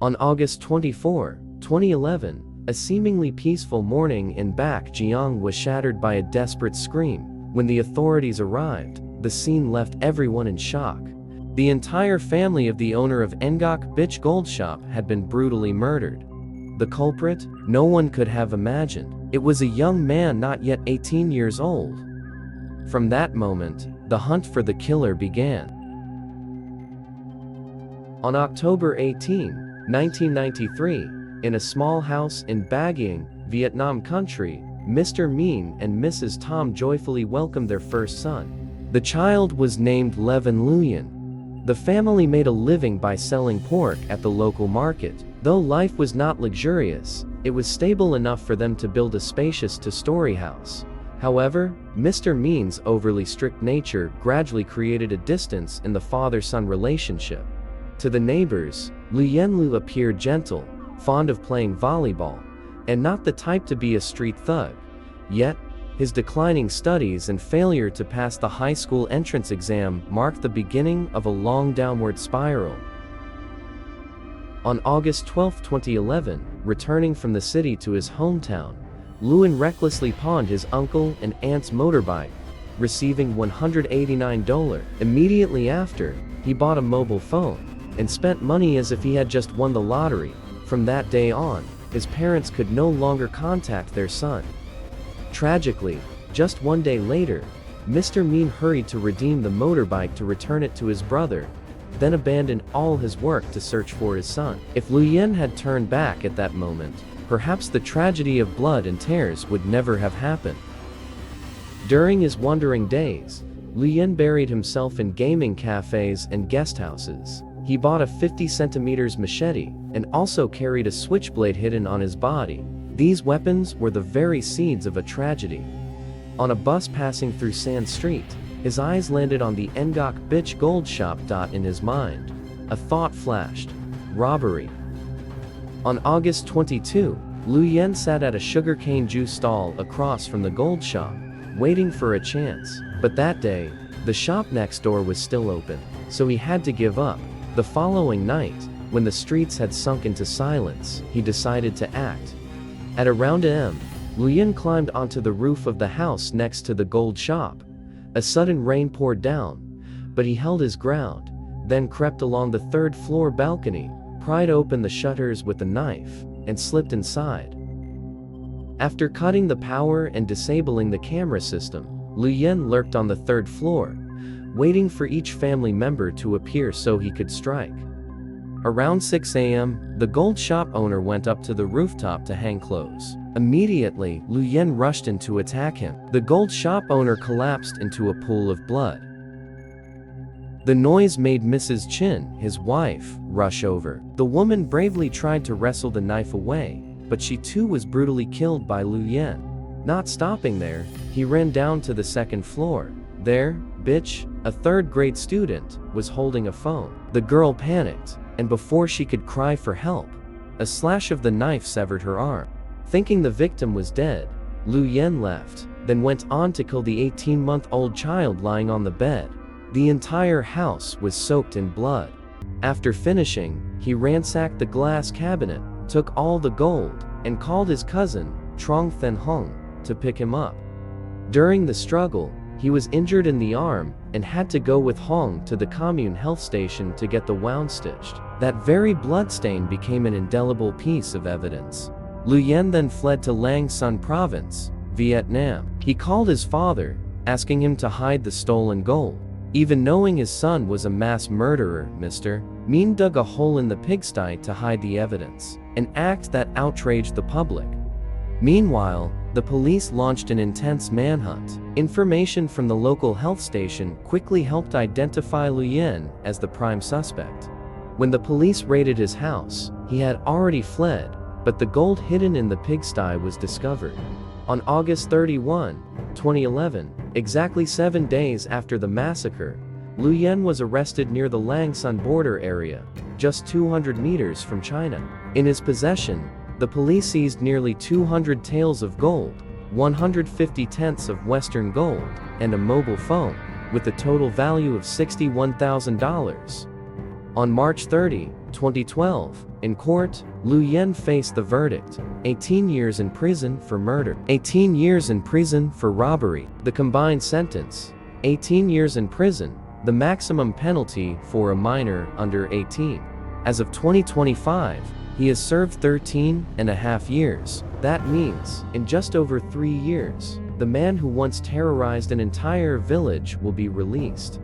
On August 24, 2011, a seemingly peaceful morning in Bakjeong was shattered by a desperate scream. When the authorities arrived, the scene left everyone in shock. The entire family of the owner of Ngoc Bich gold shop had been brutally murdered. The culprit? No one could have imagined. It was a young man not yet 18 years old. From that moment, the hunt for the killer began. On October 18, 1993, in a small house in Baguing, Vietnam country, Mr. Minh and Mrs. Tom joyfully welcomed their first son. The child was named Luyen. The family made a living by selling pork at the local market. Though life was not luxurious, it was stable enough for them to build a spacious two-story house. However, Mr. Minh's overly strict nature gradually created a distance in the father-son relationship. To the neighbors, Luyen appeared gentle, fond of playing volleyball, and not the type to be a street thug. Yet, his declining studies and failure to pass the high school entrance exam marked the beginning of a long downward spiral. On August 12, 2011, returning from the city to his hometown, Luyen recklessly pawned his uncle and aunt's motorbike, receiving $189. Immediately after, he bought a mobile phone and spent money as if he had just won the lottery. From that day on, his parents could no longer contact their son. Tragically, just one day later, Mr. Minh hurried to redeem the motorbike to return it to his brother, then abandoned all his work to search for his son. If Luyen had turned back at that moment, perhaps the tragedy of blood and tears would never have happened. During his wandering days, Luyen buried himself in gaming cafes and guest houses. He bought a 50-centimeter machete and also carried a switchblade hidden on his body. These weapons were the very seeds of a tragedy. On a bus passing through Sand Street, his eyes landed on the Ngoc Bich gold shop. In his mind, a thought flashed: robbery. On August 22, Luyen sat at a sugarcane juice stall across from the gold shop, waiting for a chance. But that day, the shop next door was still open, so he had to give up. The following night, when the streets had sunk into silence, he decided to act. At around a.m., Luyen climbed onto the roof of the house next to the gold shop. A sudden rain poured down, but he held his ground, then crept along the third-floor balcony, pried open the shutters with a knife, and slipped inside. After cutting the power and disabling the camera system, Luyen lurked on the third floor, waiting for each family member to appear so he could strike. Around 6 a.m., the gold shop owner went up to the rooftop to hang clothes. Immediately, Luyen rushed in to attack him. The gold shop owner collapsed into a pool of blood. The noise made Mrs. Chin, his wife, rush over. The woman bravely tried to wrestle the knife away, but she too was brutally killed by Luyen. Not stopping there, he ran down to the second floor. There, Bich, a third-grade student, was holding a phone. The girl panicked, and before she could cry for help, a slash of the knife severed her arm. Thinking the victim was dead, Luyen left, then went on to kill the 18-month-old child lying on the bed. The entire house was soaked in blood. After finishing, he ransacked the glass cabinet, took all the gold, and called his cousin, Trong Then Hung, to pick him up. During the struggle, he was injured in the arm and had to go with Hong to the commune health station to get the wound stitched. That very bloodstain became an indelible piece of evidence. Luyen then fled to Lang Son province, Vietnam. He called his father, asking him to hide the stolen gold. Even knowing his son was a mass murderer, Mr. Minh dug a hole in the pigsty to hide the evidence, an act that outraged the public. Meanwhile, the police launched an intense manhunt. Information from the local health station quickly helped identify Luyen as the prime suspect. When the police raided his house, he had already fled, but the gold hidden in the pigsty was discovered. On August 31, 2011, exactly 7 days after the massacre, Luyen was arrested near the Lang Son border area, just 200 meters from China. In his possession, the police seized nearly 200 taels of gold, 150 tenths of Western gold, and a mobile phone, with a total value of $61,000. On March 30, 2012, In court, Luyen faced the verdict: 18 years in prison for murder, 18 years in prison for robbery. The combined sentence: 18 years in prison, the maximum penalty for a minor under 18. As of 2025, he has served 13.5 years. That means, in just over 3 years, the man who once terrorized an entire village will be released.